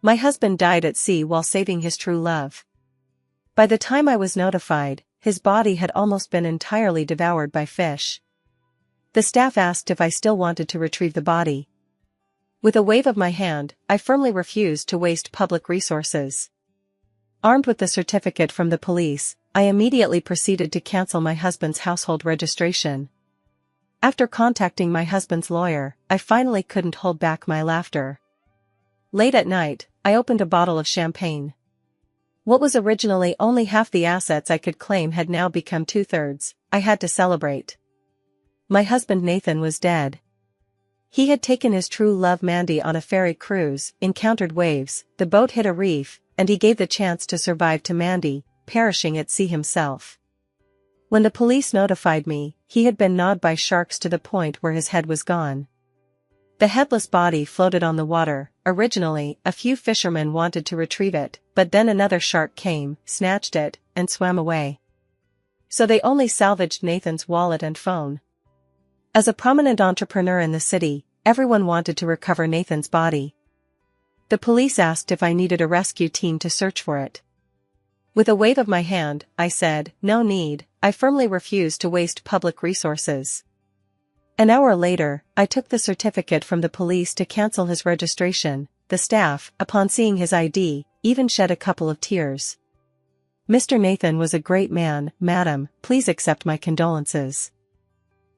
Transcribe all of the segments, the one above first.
My husband died at sea while saving his true love. By the time I was notified, his body had almost been entirely devoured by fish. The staff asked if I still wanted to retrieve the body. With a wave of my hand, I firmly refused to waste public resources. Armed with the certificate from the police, I immediately proceeded to cancel my husband's household registration. After contacting my husband's lawyer, I finally couldn't hold back my laughter. Late at night, I opened a bottle of champagne. What was originally only half the assets I could claim had now become 2/3. I had to celebrate. My husband Nathan was dead. He had taken his true love Mandy on a ferry cruise, encountered waves, the boat hit a reef, and he gave the chance to survive to Mandy, perishing at sea himself. When the police notified me, he had been gnawed by sharks to the point where his head was gone. The headless body floated on the water. Originally, a few fishermen wanted to retrieve it, but then another shark came, snatched it, and swam away. So they only salvaged Nathan's wallet and phone. As a prominent entrepreneur in the city, everyone wanted to recover Nathan's body. The police asked if I needed a rescue team to search for it. With a wave of my hand, I said, "No need." I firmly refused to waste public resources. An hour later, I took the certificate from the police to cancel his registration. The staff, upon seeing his ID, even shed a couple of tears. "Mr. Nathan was a great man, madam, please accept my condolences."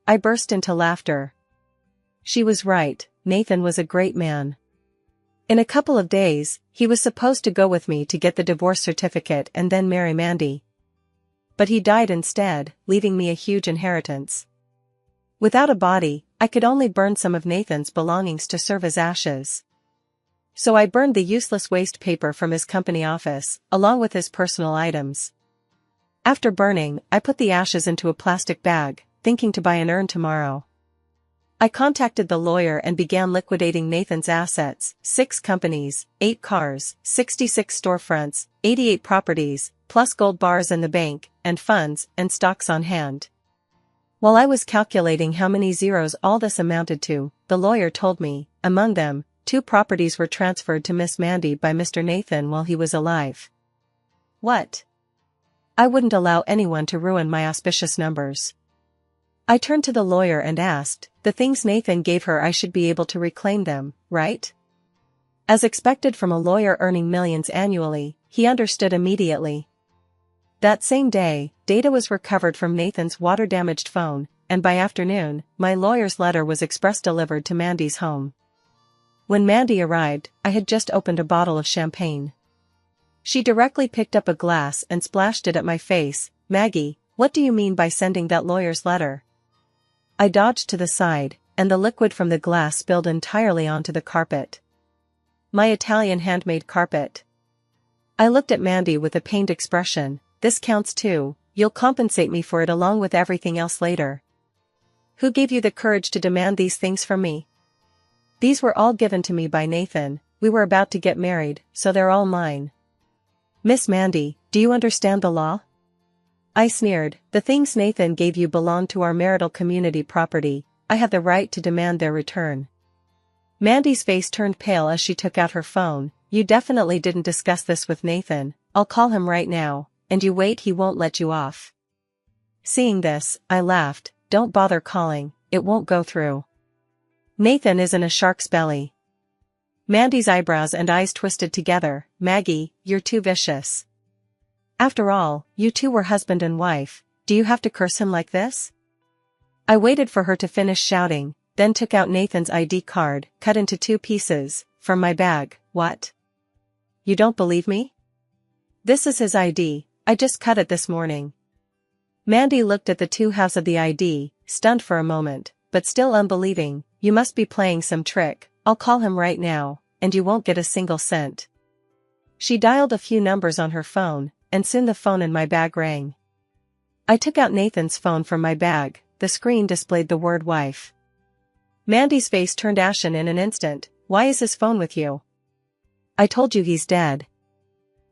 I burst into laughter. She was right, Nathan was a great man. In a couple of days, he was supposed to go with me to get the divorce certificate and then marry Mandy. But he died instead, leaving me a huge inheritance. Without a body, I could only burn some of Nathan's belongings to serve as ashes. So I burned the useless waste paper from his company office, along with his personal items. After burning, I put the ashes into a plastic bag, thinking to buy an urn tomorrow. I contacted the lawyer and began liquidating Nathan's assets: 6 companies, 8 cars, 66 storefronts, 88 properties, plus gold bars in the bank, and funds and stocks on hand. While I was calculating how many zeros all this amounted to, the lawyer told me, among them, 2 properties were transferred to Miss Mandy by Mr. Nathan while he was alive. What? I wouldn't allow anyone to ruin my auspicious numbers. I turned to the lawyer and asked, "The things Nathan gave her, I should be able to reclaim them, right?" As expected from a lawyer earning millions annually, he understood immediately. That same day, data was recovered from Nathan's water-damaged phone, and by afternoon, my lawyer's letter was express delivered to Mandy's home. When Mandy arrived, I had just opened a bottle of champagne. She directly picked up a glass and splashed it at my face. "Maggie, what do you mean by sending that lawyer's letter?" I dodged to the side, and the liquid from the glass spilled entirely onto the carpet. My Italian handmade carpet. I looked at Mandy with a pained expression. "This counts too, you'll compensate me for it along with everything else later." "Who gave you the courage to demand these things from me?" "These were all given to me by Nathan. We were about to get married, so they're all mine." "Miss Mandy, do you understand the law?" I sneered. "The things Nathan gave you belong to our marital community property. I have the right to demand their return." Mandy's face turned pale as she took out her phone. "You definitely didn't discuss this with Nathan. I'll call him right now, and you wait, he won't let you off." Seeing this, I laughed. "Don't bother calling, it won't go through. Nathan is in a shark's belly." Mandy's eyebrows and eyes twisted together. "Maggie, you're too vicious. After all, you two were husband and wife, do you have to curse him like this?" I waited for her to finish shouting, then took out Nathan's ID card, cut into 2 pieces, from my bag. "What? You don't believe me? This is his ID, I just cut it this morning." Mandy looked at the 2 halves of the ID, stunned for a moment, but still unbelieving. "You must be playing some trick. I'll call him right now, and you won't get a single cent." She dialed a few numbers on her phone, and soon the phone in my bag rang. I took out Nathan's phone from my bag. The screen displayed the word wife. Mandy's face turned ashen in an instant. "Why is his phone with you?" "I told you he's dead."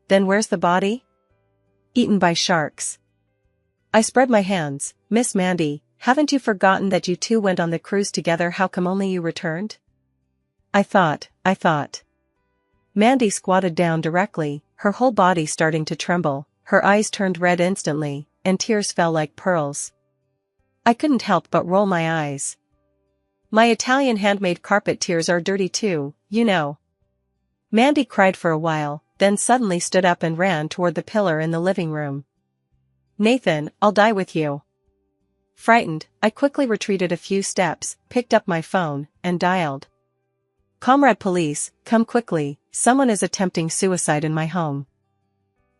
"Then where's the body?" "Eaten by sharks." I spread my hands. "Miss Mandy, haven't you forgotten that you two went on the cruise together? How come only you returned?" I thought. Mandy squatted down directly, her whole body starting to tremble, her eyes turned red instantly, and tears fell like pearls. I couldn't help but roll my eyes. My Italian handmade carpet tears are dirty too, you know. Mandy cried for a while, then suddenly stood up and ran toward the pillar in the living room. Nathan, I'll die with you. Frightened, I quickly retreated a few steps, picked up my phone, and dialed. Comrade police, come quickly, someone is attempting suicide in my home.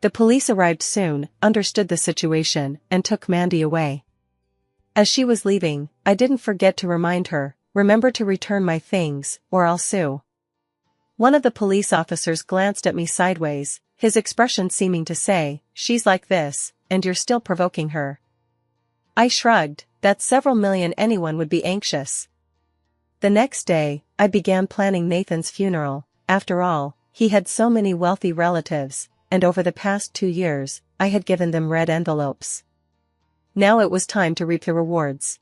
The police arrived soon, understood the situation, and took Mandy away. As she was leaving, I didn't forget to remind her, remember to return my things, or I'll sue. One of the police officers glanced at me sideways, his expression seeming to say, she's like this, and you're still provoking her. I shrugged, that's several million anyone would be anxious. The next day, I began planning Nathan's funeral. After all, he had so many wealthy relatives, and over the past 2 years, I had given them red envelopes. Now it was time to reap the rewards.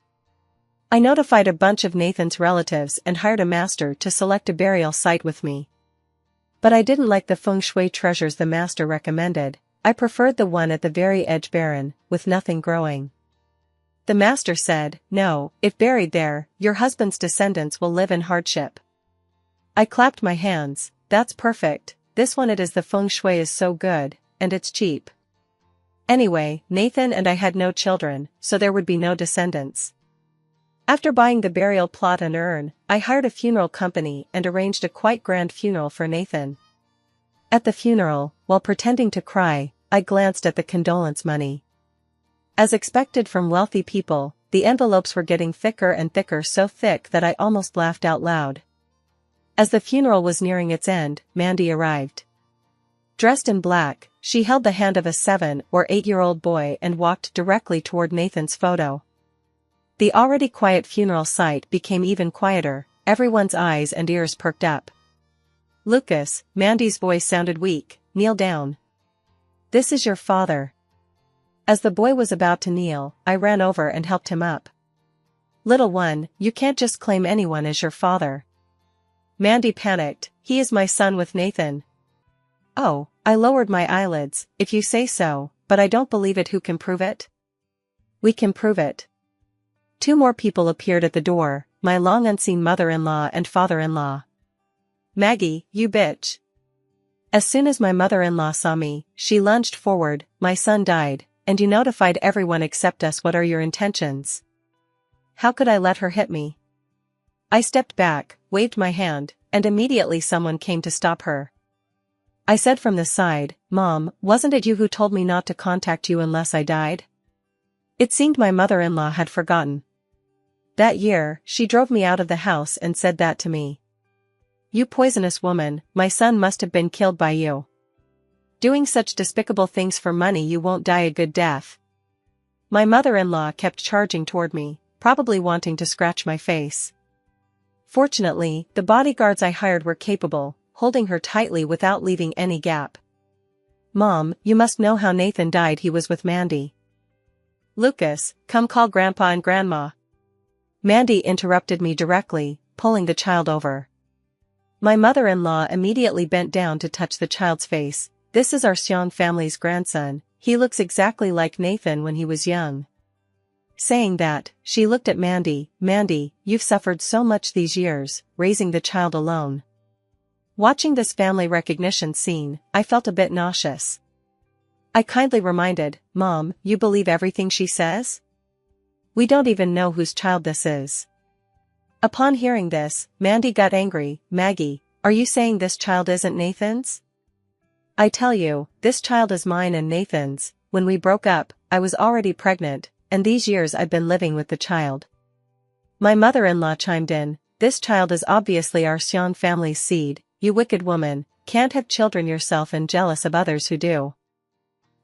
I notified a bunch of Nathan's relatives and hired a master to select a burial site with me. But I didn't like the feng shui treasures the master recommended. I preferred the one at the very edge, barren, with nothing growing. The master said, no, if buried there, your husband's descendants will live in hardship. I clapped my hands, that's perfect, this one it is, the feng shui is so good, and it's cheap. Anyway, Nathan and I had no children, so there would be no descendants. After buying the burial plot and urn, I hired a funeral company and arranged a quite grand funeral for Nathan. At the funeral, while pretending to cry, I glanced at the condolence money. As expected from wealthy people, the envelopes were getting thicker and thicker, so thick that I almost laughed out loud. As the funeral was nearing its end, Mandy arrived. Dressed in black, she held the hand of a 7 or 8-year-old boy and walked directly toward Nathan's photo. The already quiet funeral site became even quieter, everyone's eyes and ears perked up. Lucas, Mandy's voice sounded weak, kneel down. This is your father. As the boy was about to kneel, I ran over and helped him up. Little one, you can't just claim anyone as your father. Mandy panicked, he is my son with Nathan. Oh, I lowered my eyelids, if you say so, but I don't believe it. Who can prove it? We can prove it. 2 more people appeared at the door, my long unseen mother-in-law and father-in-law. Maggie, you bitch. As soon as my mother-in-law saw me, she lunged forward, my son died, and you notified everyone except us. What are your intentions? How could I let her hit me? I stepped back, waved my hand, and immediately someone came to stop her. I said from the side, Mom, wasn't it you who told me not to contact you unless I died? It seemed my mother-in-law had forgotten. That year, she drove me out of the house and said that to me. You poisonous woman, my son must have been killed by you. Doing such despicable things for money, you won't die a good death. My mother-in-law kept charging toward me, probably wanting to scratch my face. Fortunately, the bodyguards I hired were capable, holding her tightly without leaving any gap. Mom, you must know how Nathan died. He was with Mandy. Lucas, come call Grandpa and Grandma. Mandy interrupted me directly, pulling the child over. My mother-in-law immediately bent down to touch the child's face. This is our Xiong family's grandson, he looks exactly like Nathan when he was young. Saying that, she looked at Mandy. Mandy, you've suffered so much these years, raising the child alone. Watching this family recognition scene, I felt a bit nauseous. I kindly reminded, Mom, you believe everything she says? We don't even know whose child this is. Upon hearing this, Mandy got angry. Maggie, are you saying this child isn't Nathan's? I tell you, this child is mine and Nathan's. When we broke up, I was already pregnant, and these years I've been living with the child. My mother-in-law chimed in, this child is obviously our Xiong family's seed. You wicked woman, can't have children yourself and jealous of others who do.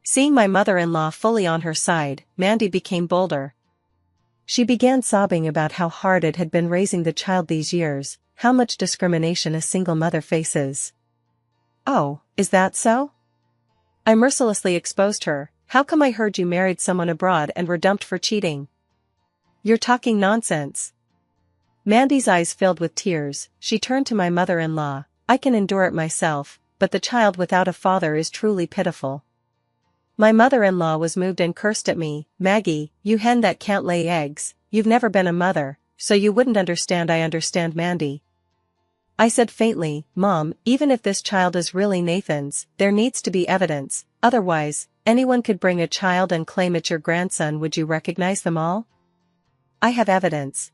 Seeing my mother-in-law fully on her side, Mandy became bolder. She began sobbing about how hard it had been raising the child these years, how much discrimination a single mother faces. Oh, is that so? I mercilessly exposed her. How come I heard you married someone abroad and were dumped for cheating? You're talking nonsense. Mandy's eyes filled with tears, she turned to my mother-in-law. I can endure it myself, but the child without a father is truly pitiful. My mother-in-law was moved and cursed at me. Maggie, you hen that can't lay eggs, you've never been a mother, so you wouldn't understand. I understand, Mandy. I said faintly, Mom, even if this child is really Nathan's, there needs to be evidence, otherwise, anyone could bring a child and claim it's your grandson. Would you recognize them all? I have evidence.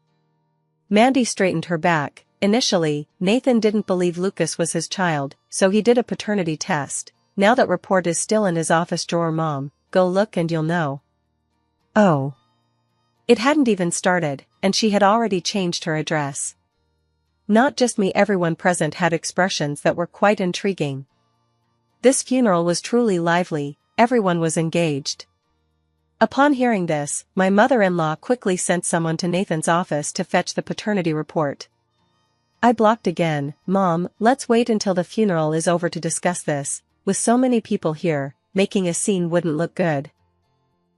Mandy straightened her back. Initially, Nathan didn't believe Lucas was his child, so he did a paternity test. Now that report is still in his office drawer. Mom, go look and you'll know. Oh. It hadn't even started, and she had already changed her address. Not just me, everyone present had expressions that were quite intriguing. This funeral was truly lively, everyone was engaged. Upon hearing this, my mother-in-law quickly sent someone to Nathan's office to fetch the paternity report. I blocked again. Mom, let's wait until the funeral is over to discuss this. With so many people here, making a scene wouldn't look good.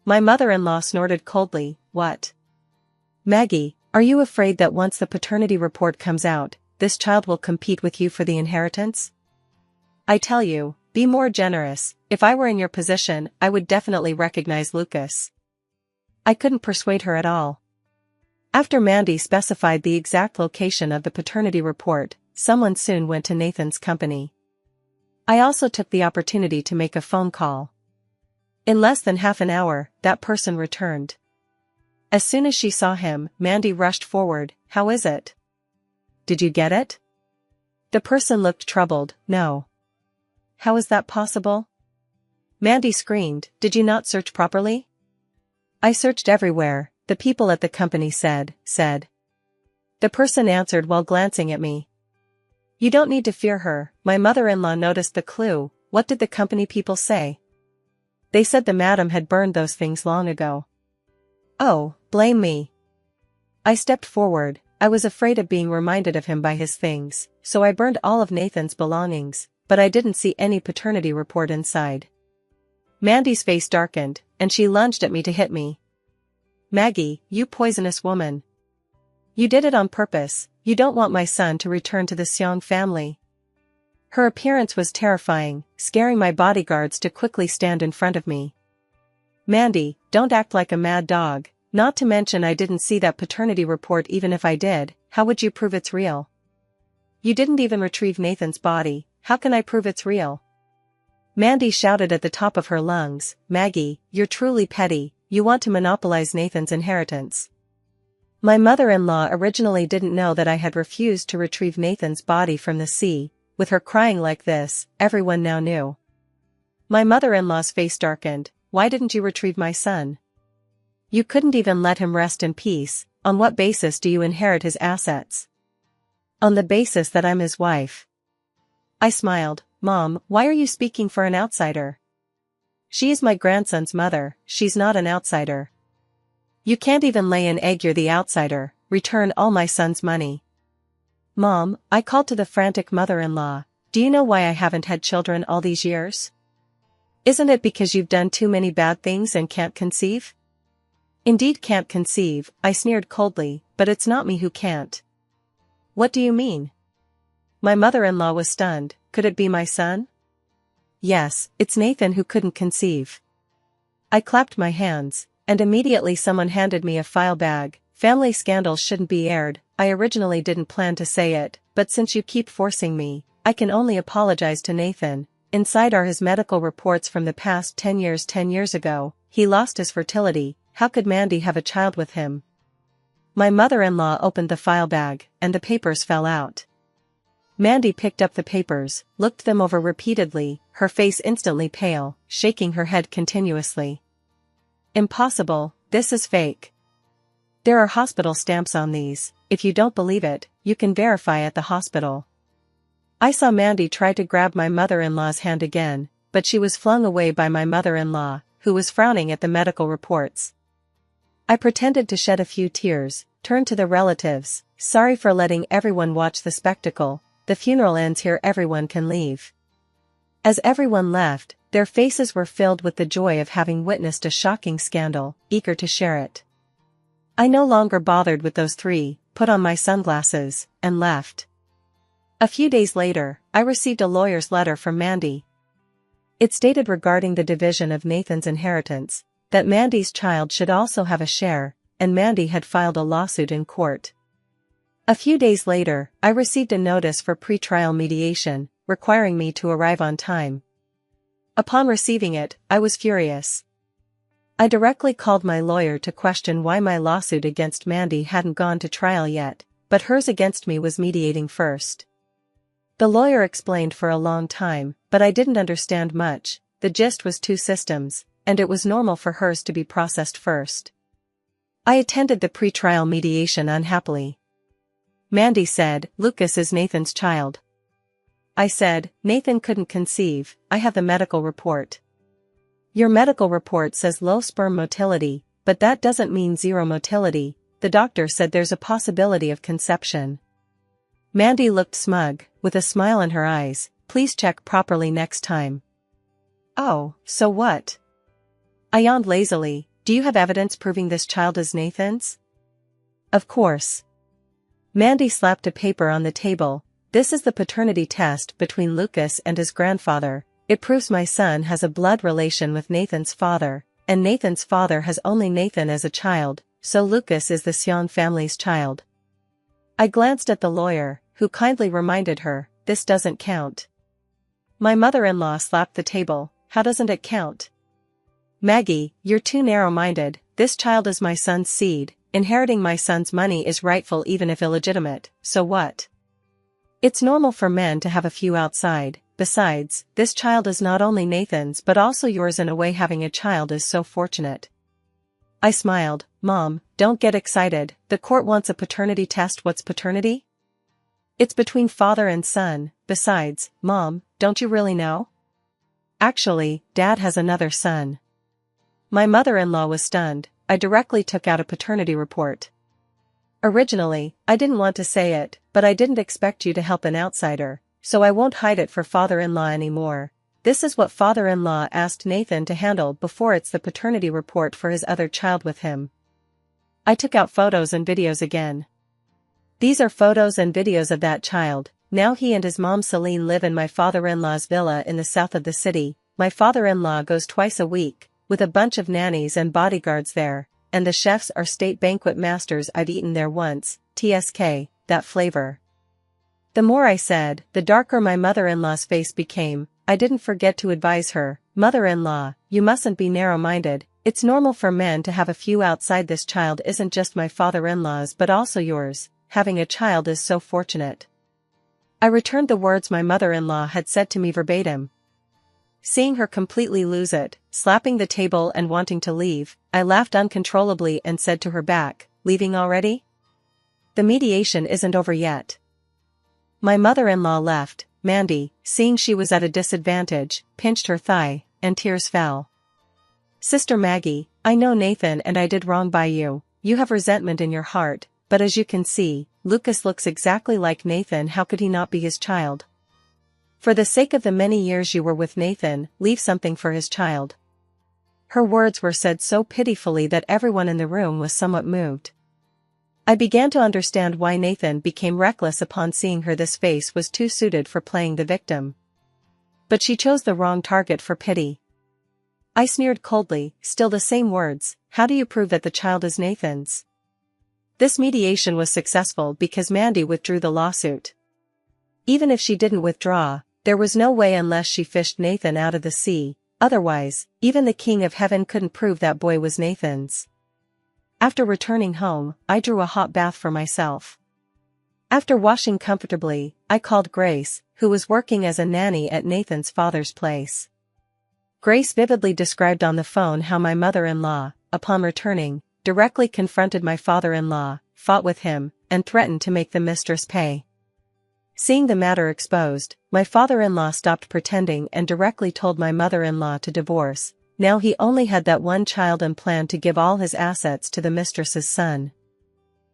My mother-in-law snorted coldly. What? Maggie, are you afraid that once the paternity report comes out, this child will compete with you for the inheritance? I tell you, be more generous. If I were in your position, I would definitely recognize Lucas. I couldn't persuade her at all. After Mandy specified the exact location of the paternity report, someone soon went to Nathan's company. I also took the opportunity to make a phone call. In less than half an hour, that person returned. As soon as she saw him, Mandy rushed forward. How is it? Did you get it? The person looked troubled. No. How is that possible? Mandy screamed. Did you not search properly? I searched everywhere, the people at the company said. The person answered while glancing at me. You don't need to fear her. My mother-in-law noticed the clue. What did the company people say? They said the madam had burned those things long ago. Oh, blame me. I stepped forward. I was afraid of being reminded of him by his things, so I burned all of Nathan's belongings, but I didn't see any paternity report inside. Mandy's face darkened, and she lunged at me to hit me. Maggie, you poisonous woman. You did it on purpose. You don't want my son to return to the Seong family. Her appearance was terrifying, scaring my bodyguards to quickly stand in front of me. Mandy, don't act like a mad dog, not to mention I didn't see that paternity report. Even if I did, how would you prove it's real? You didn't even retrieve Nathan's body, how can I prove it's real? Mandy shouted at the top of her lungs, Maggie, you're truly petty, you want to monopolize Nathan's inheritance. My mother-in-law originally didn't know that I had refused to retrieve Nathan's body from the sea. With her crying like this, everyone now knew. My mother-in-law's face darkened. Why didn't you retrieve my son? You couldn't even let him rest in peace. On what basis do you inherit his assets? On the basis that I'm his wife. I smiled. Mom, why are you speaking for an outsider? She is my grandson's mother, she's not an outsider. You can't even lay an egg, you're the outsider. Return all my son's money. Mom, I called to the frantic mother-in-law. Do you know why I haven't had children all these years? Isn't it because you've done too many bad things and can't conceive? Indeed can't conceive, I sneered coldly, but it's not me who can't. What do you mean? My mother-in-law was stunned. Could it be my son? Yes, it's Nathan who couldn't conceive. I clapped my hands, and immediately someone handed me a file bag. Family scandals shouldn't be aired. I originally didn't plan to say it, but since you keep forcing me, I can only apologize to Nathan. Inside are his medical reports from the past 10 years. 10 years ago, he lost his fertility. How could Mandy have a child with him? My mother-in-law opened the file bag, and the papers fell out. Mandy picked up the papers, looked them over repeatedly, her face instantly pale, shaking her head continuously. Impossible, this is fake. There are hospital stamps on these. If you don't believe it, you can verify at the hospital. I saw Mandy try to grab my mother-in-law's hand again, but she was flung away by my mother-in-law, who was frowning at the medical reports. I pretended to shed a few tears, turned to the relatives. Sorry for letting everyone watch the spectacle. The funeral ends here, everyone can leave. As everyone left, their faces were filled with the joy of having witnessed a shocking scandal, eager to share it. I no longer bothered with those three, put on my sunglasses, and left. A few days later, I received a lawyer's letter from Mandy. It stated regarding the division of Nathan's inheritance, that Mandy's child should also have a share, and Mandy had filed a lawsuit in court. A few days later, I received a notice for pretrial mediation, requiring me to arrive on time. Upon receiving it, I was furious. I directly called my lawyer to question why my lawsuit against Mandy hadn't gone to trial yet, but hers against me was mediating first. The lawyer explained for a long time, but I didn't understand much. The gist was two systems, and it was normal for hers to be processed first. I attended the pretrial mediation unhappily. Mandy said, "Lucas is Nathan's child." I said, "Nathan couldn't conceive, I have the medical report." "Your medical report says low sperm motility, but that doesn't mean zero motility. The doctor said there's a possibility of conception." Mandy looked smug, with a smile in her eyes. "Please check properly next time." "Oh, so what?" I yawned lazily. "Do you have evidence proving this child is Nathan's?" "Of course." Mandy slapped a paper on the table. "This is the paternity test between Lucas and his grandfather. It proves my son has a blood relation with Nathan's father, and Nathan's father has only Nathan as a child, so Lucas is the Sion family's child." I glanced at the lawyer, who kindly reminded her, "This doesn't count." My mother-in-law slapped the table. "How doesn't it count?" "Maggie, you're too narrow-minded. This child is my son's seed. Inheriting my son's money is rightful even if illegitimate, so what? It's normal for men to have a few outside. Besides, this child is not only Nathan's but also yours. In a way, having a child is so fortunate." I smiled. "Mom, don't get excited. The court wants a paternity test. What's paternity? It's between father and son. Besides, Mom, don't you really know? Actually, Dad has another son." My mother-in-law was stunned. I directly took out a paternity report. "Originally, I didn't want to say it, but I didn't expect you to help an outsider, so I won't hide it for father-in-law anymore. This is what father-in-law asked Nathan to handle before. It's the paternity report for his other child with him." I took out photos and videos again. "These are photos and videos of that child. Now he and his mom Celine live in my father-in-law's villa in the south of the city. My father-in-law goes twice a week, with a bunch of nannies and bodyguards there, and the chefs are state banquet masters. I've eaten there once. TSK, that flavor." The more I said, the darker my mother-in-law's face became. I didn't forget to advise her, "Mother-in-law, you mustn't be narrow-minded. It's normal for men to have a few outside. This child isn't just my father-in-law's but also yours. Having a child is so fortunate." I returned the words my mother-in-law had said to me verbatim. Seeing her completely lose it, slapping the table and wanting to leave, I laughed uncontrollably and said to her back, "Leaving already? The mediation isn't over yet." My mother-in-law left. Mandy, seeing she was at a disadvantage, pinched her thigh, and tears fell. "Sister Maggie, I know Nathan and I did wrong by you. You have resentment in your heart, but as you can see, Lucas looks exactly like Nathan. How could he not be his child? For the sake of the many years you were with Nathan, leave something for his child." Her words were said so pitifully that everyone in the room was somewhat moved. I began to understand why Nathan became reckless upon seeing her. This face was too suited for playing the victim. But she chose the wrong target for pity. I sneered coldly, "Still the same words. How do you prove that the child is Nathan's?" This mediation was successful because Mandy withdrew the lawsuit. Even if she didn't withdraw, there was no way unless she fished Nathan out of the sea. Otherwise, even the King of Heaven couldn't prove that boy was Nathan's. After returning home, I drew a hot bath for myself. After washing comfortably, I called Grace, who was working as a nanny at Nathan's father's place. Grace vividly described on the phone how my mother-in-law, upon returning, directly confronted my father-in-law, fought with him, and threatened to make the mistress pay. Seeing the matter exposed, my father-in-law stopped pretending and directly told my mother-in-law to divorce. Now he only had that one child and planned to give all his assets to the mistress's son.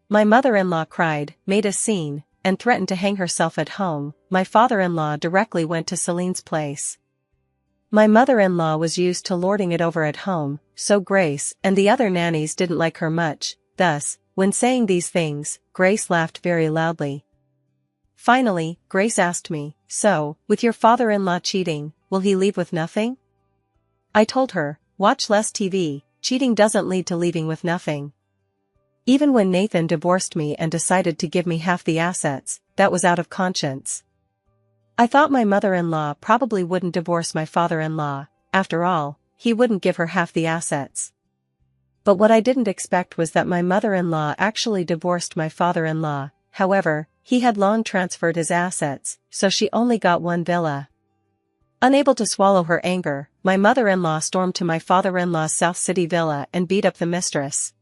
My mother-in-law cried, made a scene, and threatened to hang herself at home. My father-in-law directly went to Celine's place. My mother-in-law was used to lording it over at home, so Grace and the other nannies didn't like her much. Thus, when saying these things, Grace laughed very loudly. Finally, Grace asked me, "So, with your father-in-law cheating, will he leave with nothing?" I told her, "Watch less TV, cheating doesn't lead to leaving with nothing." Even when Nathan divorced me and decided to give me half the assets, that was out of conscience. I thought my mother-in-law probably wouldn't divorce my father-in-law. After all, he wouldn't give her half the assets. But what I didn't expect was that my mother-in-law actually divorced my father-in-law. However, he had long transferred his assets, so she only got one villa. Unable to swallow her anger, my mother-in-law stormed to my father-in-law's South City villa and beat up the mistress.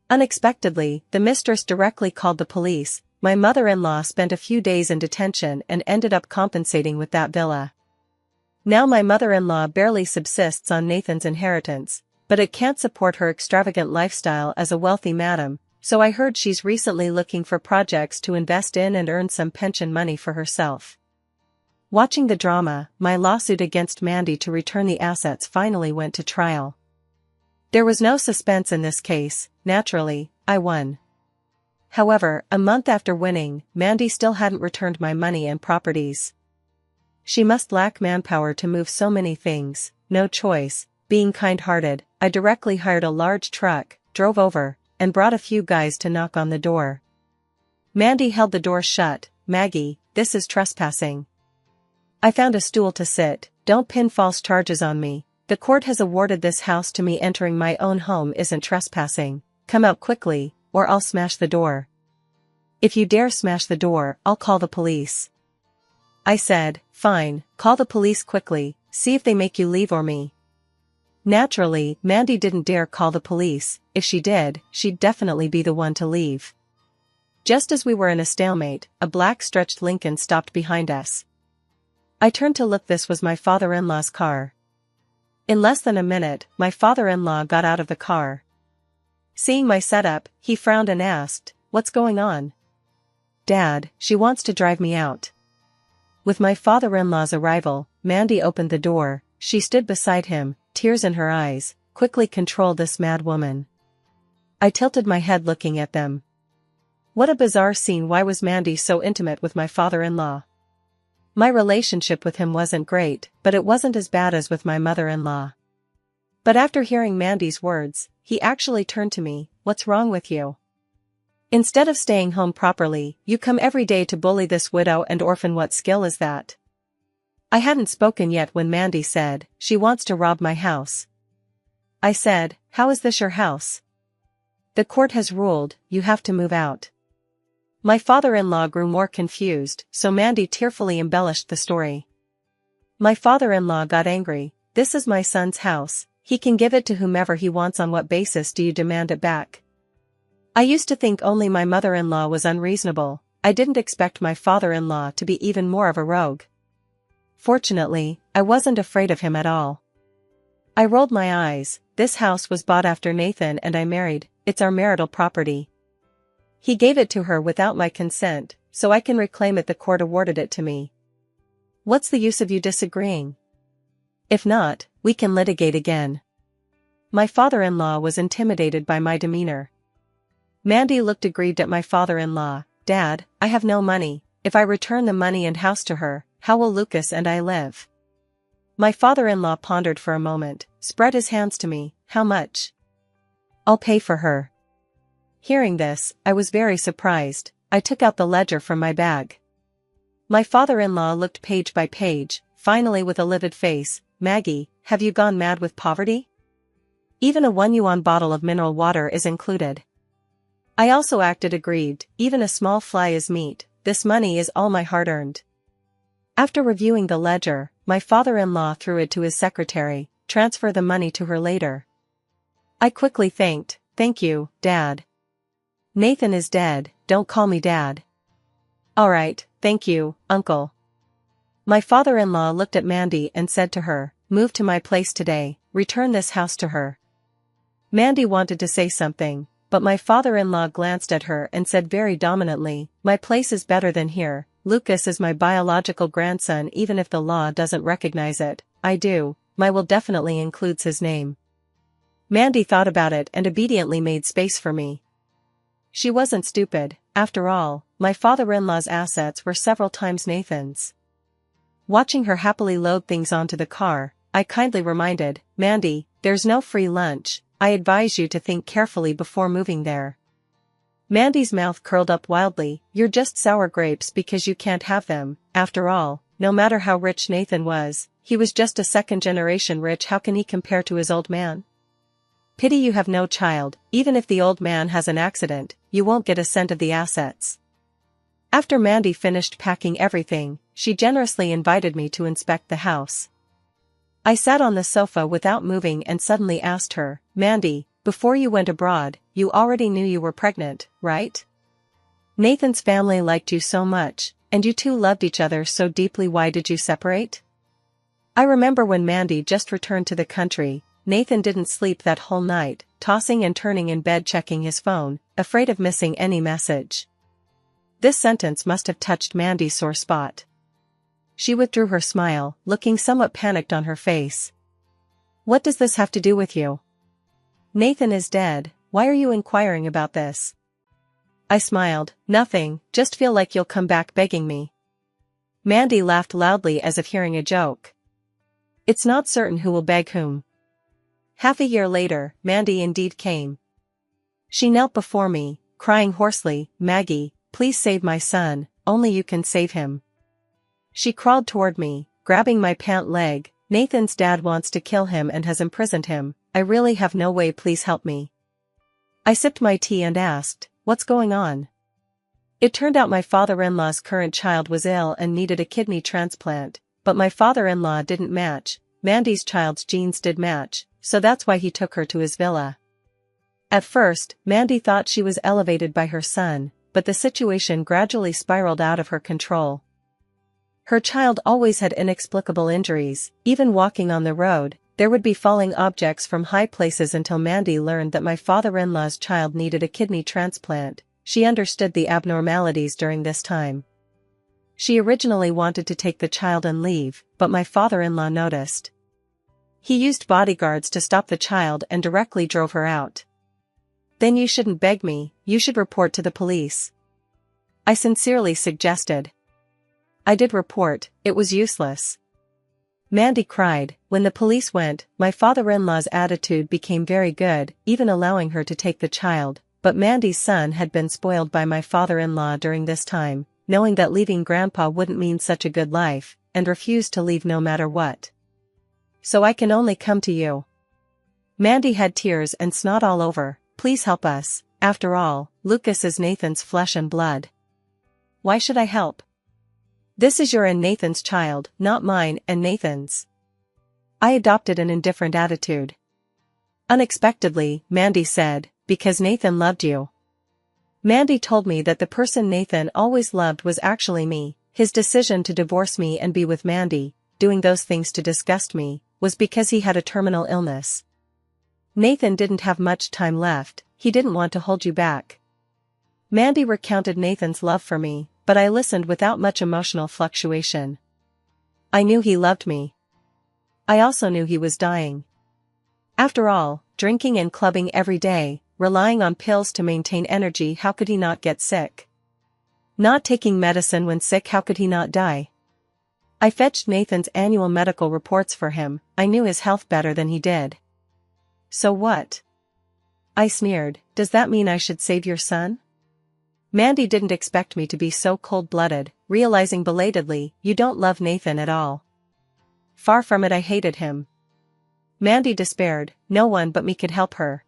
Unexpectedly, the mistress directly called the police. My mother-in-law spent a few days in detention and ended up compensating with that villa. Now my mother-in-law barely subsists on Nathan's inheritance, but it can't support her extravagant lifestyle as a wealthy madam, so I heard she's recently looking for projects to invest in and earn some pension money for herself. Watching the drama, my lawsuit against Mandy to return the assets finally went to trial. There was no suspense in this case. Naturally, I won. However, a month after winning, Mandy still hadn't returned my money and properties. She must lack manpower to move so many things. No choice. Being kind-hearted, I directly hired a large truck, drove over, and brought a few guys to knock on the door. Mandy held the door shut. "Maggie, this is trespassing." I found a stool to sit. "Don't pin false charges on me. The court has awarded this house to me. Entering my own home isn't trespassing. Come out quickly, or I'll smash the door." "If you dare smash the door, I'll call the police." I said, "Fine, call the police quickly, see if they make you leave or me." Naturally, Mandy didn't dare call the police. If she did, she'd definitely be the one to leave. Just as we were in a stalemate, a black-stretched Lincoln stopped behind us. I turned to look. This was my father-in-law's car. In less than a minute, my father-in-law got out of the car. Seeing my setup, he frowned and asked, "What's going on?" "Dad, she wants to drive me out." With my father-in-law's arrival, Mandy opened the door. She stood beside him, tears in her eyes. "Quickly control this mad woman." I tilted my head looking at them. What a bizarre scene. Why was Mandy so intimate with my father-in-law? My relationship with him wasn't great, but it wasn't as bad as with my mother-in-law. But after hearing Mandy's words, he actually turned to me. "What's wrong with you? Instead of staying home properly, you come every day to bully this widow and orphan. What skill is that?" I hadn't spoken yet when Mandy said, "She wants to rob my house." I said, "How is this your house? The court has ruled, you have to move out." My father-in-law grew more confused, so Mandy tearfully embellished the story. My father-in-law got angry. "This is my son's house, he can give it to whomever he wants. On what basis do you demand it back?" I used to think only my mother-in-law was unreasonable. I didn't expect my father-in-law to be even more of a rogue. Fortunately, I wasn't afraid of him at all. I rolled my eyes. "This house was bought after Nathan and I married. It's our marital property. He gave it to her without my consent, so I can reclaim it. The court awarded it to me. What's the use of you disagreeing? If not, we can litigate again." My father-in-law was intimidated by my demeanor. Mandy looked aggrieved at my father-in-law. "Dad, I have no money. If I return the money and house to her, how will Lucas and I live?" My father-in-law pondered for a moment, spread his hands to me. "How much?" "I'll pay for her." Hearing this, I was very surprised. I took out the ledger from my bag. My father-in-law looked page by page, finally with a livid face. "Maggie, have you gone mad with poverty? Even a 1 yuan bottle of mineral water is included." I also acted aggrieved. "Even a small fly is meat. This money is all my hard-earned." After reviewing the ledger, my father-in-law threw it to his secretary. "Transfer the money to her later." I quickly thanked. "Thank you, Dad." "Nathan is dead, don't call me Dad." "All right, thank you, Uncle." My father-in-law looked at Mandy and said to her, "Move to my place today, return this house to her." Mandy wanted to say something, but my father-in-law glanced at her and said very dominantly, "My place is better than here. Lucas is my biological grandson. Even if the law doesn't recognize it, I do. My will definitely includes his name." Mandy thought about it and obediently made space for me. She wasn't stupid. After all, my father-in-law's assets were several times Nathan's. Watching her happily load things onto the car, I kindly reminded, Mandy, there's no free lunch, I advise you to think carefully before moving there. Mandy's mouth curled up wildly, you're just sour grapes because you can't have them. After all, no matter how rich Nathan was, he was just a second-generation rich. How can he compare to his old man? Pity you have no child. Even if the old man has an accident, you won't get a cent of the assets. After Mandy finished packing everything, she generously invited me to inspect the house. I sat on the sofa without moving and suddenly asked her, Mandy, before you went abroad, you already knew you were pregnant, right? Nathan's family liked you so much, and you two loved each other so deeply. Why did you separate? I remember when Mandy just returned to the country, Nathan didn't sleep that whole night, tossing and turning in bed checking his phone, afraid of missing any message. This sentence must have touched Mandy's sore spot. She withdrew her smile, looking somewhat panicked on her face. What does this have to do with you? Nathan is dead, why are you inquiring about this? I smiled, nothing, just feel like you'll come back begging me. Mandy laughed loudly as if hearing a joke. It's not certain who will beg whom. Half a year later, Mandy indeed came. She knelt before me, crying hoarsely, Maggie, please save my son, only you can save him. She crawled toward me, grabbing my pant leg, Nathan's dad wants to kill him and has imprisoned him, I really have no way, please help me. I sipped my tea and asked, what's going on? It turned out my father-in-law's current child was ill and needed a kidney transplant, but my father-in-law didn't match, Mandy's child's genes did match, so that's why he took her to his villa. At first, Mandy thought she was elevated by her son, but the situation gradually spiraled out of her control. Her child always had inexplicable injuries, even walking on the road, there would be falling objects from high places until Mandy learned that my father-in-law's child needed a kidney transplant. She understood the abnormalities during this time. She originally wanted to take the child and leave, but my father-in-law noticed. He used bodyguards to stop the child and directly drove her out. Then you shouldn't beg me, you should report to the police. I sincerely suggested. I did report, it was useless. Mandy cried. When the police went, my father-in-law's attitude became very good, even allowing her to take the child, but Mandy's son had been spoiled by my father-in-law during this time, knowing that leaving grandpa wouldn't mean such a good life, and refused to leave no matter what. So I can only come to you. Mandy had tears and snot all over, please help us, after all, Lucas is Nathan's flesh and blood. Why should I help? This is your and Nathan's child, not mine and Nathan's. I adopted an indifferent attitude. Unexpectedly, Mandy said, because Nathan loved you. Mandy told me that the person Nathan always loved was actually me. His decision to divorce me and be with Mandy, doing those things to disgust me, was because he had a terminal illness. Nathan didn't have much time left, he didn't want to hold you back. Mandy recounted Nathan's love for me, but I listened without much emotional fluctuation. I knew he loved me. I also knew he was dying. After all, drinking and clubbing every day, relying on pills to maintain energy, how could he not get sick? Not taking medicine when sick, how could he not die? I fetched Nathan's annual medical reports for him, I knew his health better than he did. So what? I sneered, does that mean I should save your son? Mandy didn't expect me to be so cold-blooded, realizing belatedly, you don't love Nathan at all. Far from it, I hated him. Mandy despaired, no one but me could help her.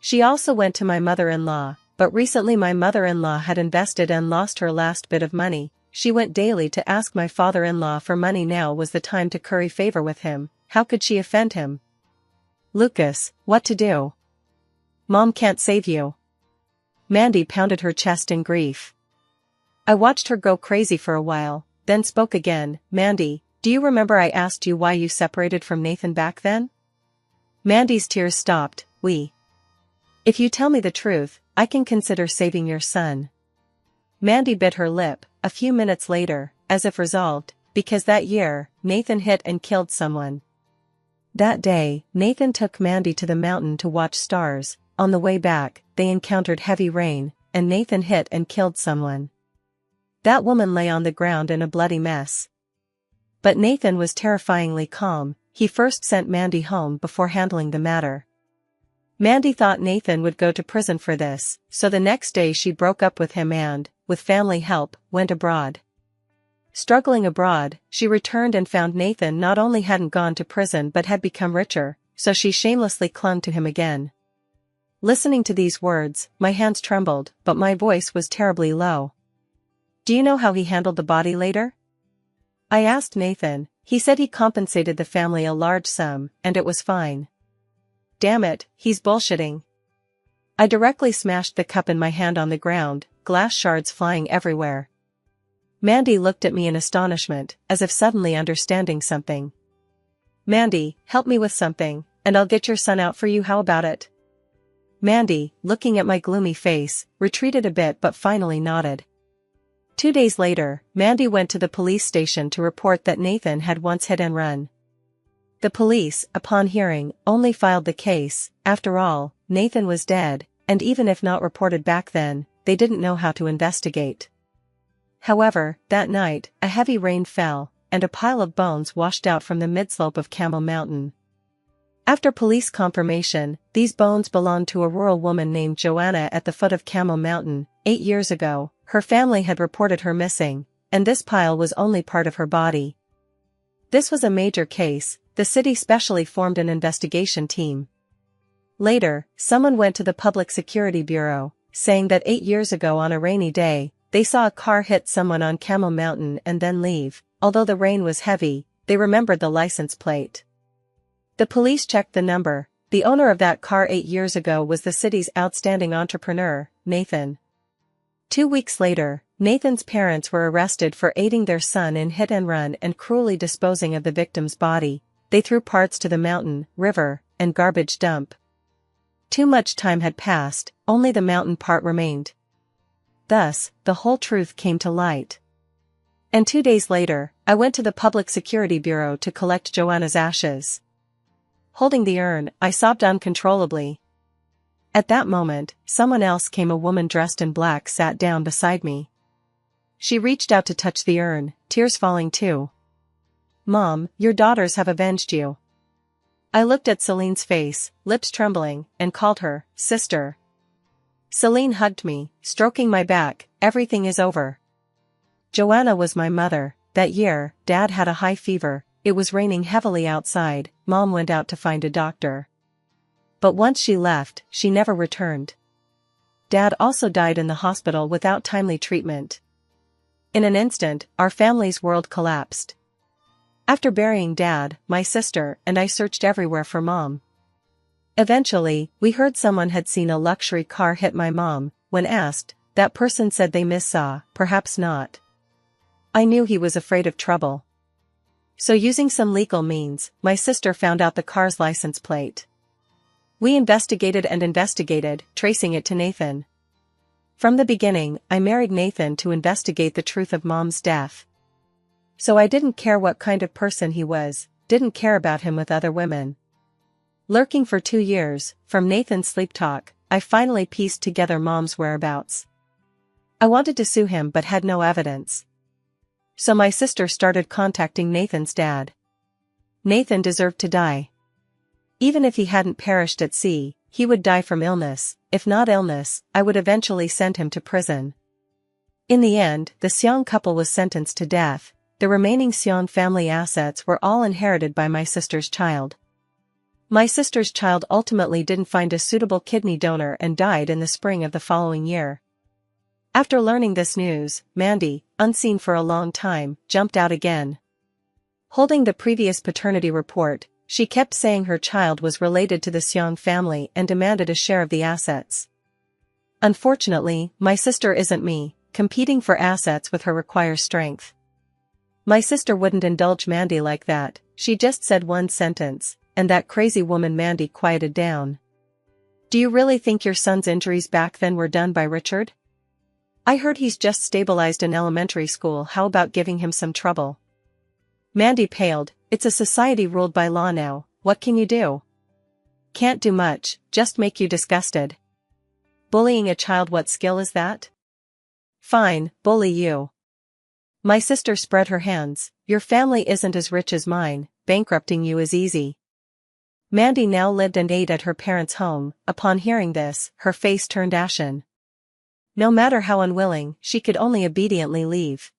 She also went to my mother-in-law, but recently my mother-in-law had invested and lost her last bit of money. She went daily to ask my father-in-law for money. Now was the time to curry favor with him. How could she offend him? Lucas, what to do? Mom can't save you. Mandy pounded her chest in grief. I watched her go crazy for a while, then spoke again. Mandy, do you remember I asked you why you separated from Nathan back then? Mandy's tears stopped. If you tell me the truth, I can consider saving your son. Mandy bit her lip, a few minutes later, as if resolved, because that year, Nathan hit and killed someone. That day, Nathan took Mandy to the mountain to watch stars. On the way back, they encountered heavy rain, and Nathan hit and killed someone. That woman lay on the ground in a bloody mess. But Nathan was terrifyingly calm. He first sent Mandy home before handling the matter. Mandy thought Nathan would go to prison for this, so the next day she broke up with him and, with family help, went abroad. Struggling abroad, she returned and found Nathan not only hadn't gone to prison but had become richer, so she shamelessly clung to him again. Listening to these words, my hands trembled, but my voice was terribly low. "Do you know how he handled the body later?" I asked Nathan. He said he compensated the family a large sum, and it was fine. Damn it, he's bullshitting. I directly smashed the cup in my hand on the ground, glass shards flying everywhere. Mandy looked at me in astonishment, as if suddenly understanding something. "Mandy, help me with something, and I'll get your son out for you, how about it?" Mandy, looking at my gloomy face, retreated a bit but finally nodded. 2 days later, Mandy went to the police station to report that Nathan had once hit and run. The police, upon hearing, only filed the case. After all, Nathan was dead, and even if not reported back then, they didn't know how to investigate. However, that night, a heavy rain fell, and a pile of bones washed out from the midslope of Camel Mountain. After police confirmation, these bones belonged to a rural woman named Joanna at the foot of Camel Mountain. 8 years ago, her family had reported her missing, and this pile was only part of her body. This was a major case. The city specially formed an investigation team. Later, someone went to the Public Security Bureau, saying that 8 years ago on a rainy day, they saw a car hit someone on Camel Mountain and then leave. Although the rain was heavy, they remembered the license plate. The police checked the number. The owner of that car 8 years ago was the city's outstanding entrepreneur, Nathan. 2 weeks later, Nathan's parents were arrested for aiding their son in hit and run and cruelly disposing of the victim's body. They threw parts to the mountain, river, and garbage dump. Too much time had passed, only the mountain part remained. Thus, the whole truth came to light. And 2 days later, I went to the Public Security Bureau to collect Joanna's ashes. Holding the urn, I sobbed uncontrollably. At that moment, someone else came. A woman dressed in black sat down beside me. She reached out to touch the urn, tears falling too. "Mom, your daughters have avenged you." I looked at Celine's face, lips trembling, and called her, "Sister." Celine hugged me, stroking my back. "Everything is over." Joanna was my mother. That year, Dad had a high fever. It was raining heavily outside. Mom went out to find a doctor. But once she left, she never returned. Dad also died in the hospital without timely treatment. In an instant, our family's world collapsed. After burying Dad, my sister and I searched everywhere for Mom. Eventually, we heard someone had seen a luxury car hit my mom. When asked, that person said they missaw. Perhaps not. I knew he was afraid of trouble. So using some legal means, my sister found out the car's license plate. We investigated, tracing it to Nathan. From the beginning, I married Nathan to investigate the truth of Mom's death. So I didn't care what kind of person he was, didn't care about him with other women. Lurking for 2 years, from Nathan's sleep talk, I finally pieced together Mom's whereabouts. I wanted to sue him but had no evidence. So my sister started contacting Nathan's dad. Nathan deserved to die. Even if he hadn't perished at sea, he would die from illness. If not illness, I would eventually send him to prison. In the end, the Seong couple was sentenced to death. The remaining Seong family assets were all inherited by my sister's child. My sister's child ultimately didn't find a suitable kidney donor and died in the spring of the following year. After learning this news, Mandy, unseen for a long time, jumped out again. Holding the previous paternity report, she kept saying her child was related to the Seong family and demanded a share of the assets. Unfortunately, my sister isn't me. Competing for assets with her requires strength. My sister wouldn't indulge Mandy like that. She just said one sentence, and that crazy woman Mandy quieted down. "Do you really think your son's injuries back then were done by Richard? I heard he's just stabilized in elementary school. How about giving him some trouble?" Mandy paled. "It's a society ruled by law now. What can you do?" "Can't do much, just make you disgusted." "Bullying a child, what skill is that?" "Fine, bully you." My sister spread her hands. Your family isn't as rich as mine, bankrupting you is easy. Mandy now lived and ate at her parents' home. Upon hearing this, her face turned ashen. No matter how unwilling, she could only obediently leave.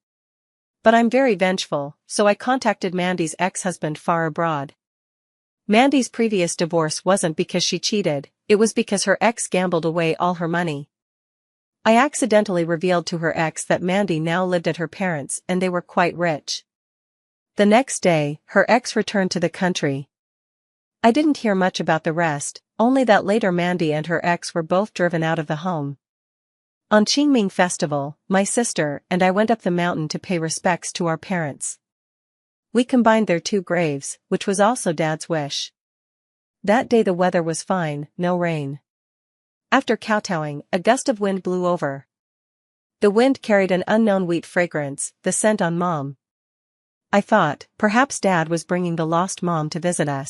But I'm very vengeful, so I contacted Mandy's ex-husband far abroad. Mandy's previous divorce wasn't because she cheated, it was because her ex gambled away all her money. I accidentally revealed to her ex that Mandy now lived at her parents' and they were quite rich. The next day, her ex returned to the country. I didn't hear much about the rest, only that later Mandy and her ex were both driven out of the home. On Qingming Festival, my sister and I went up the mountain to pay respects to our parents. We combined their two graves, which was also Dad's wish. That day the weather was fine, no rain. After kowtowing, a gust of wind blew over. The wind carried an unknown wheat fragrance, the scent on Mom. I thought, perhaps Dad was bringing the lost Mom to visit us.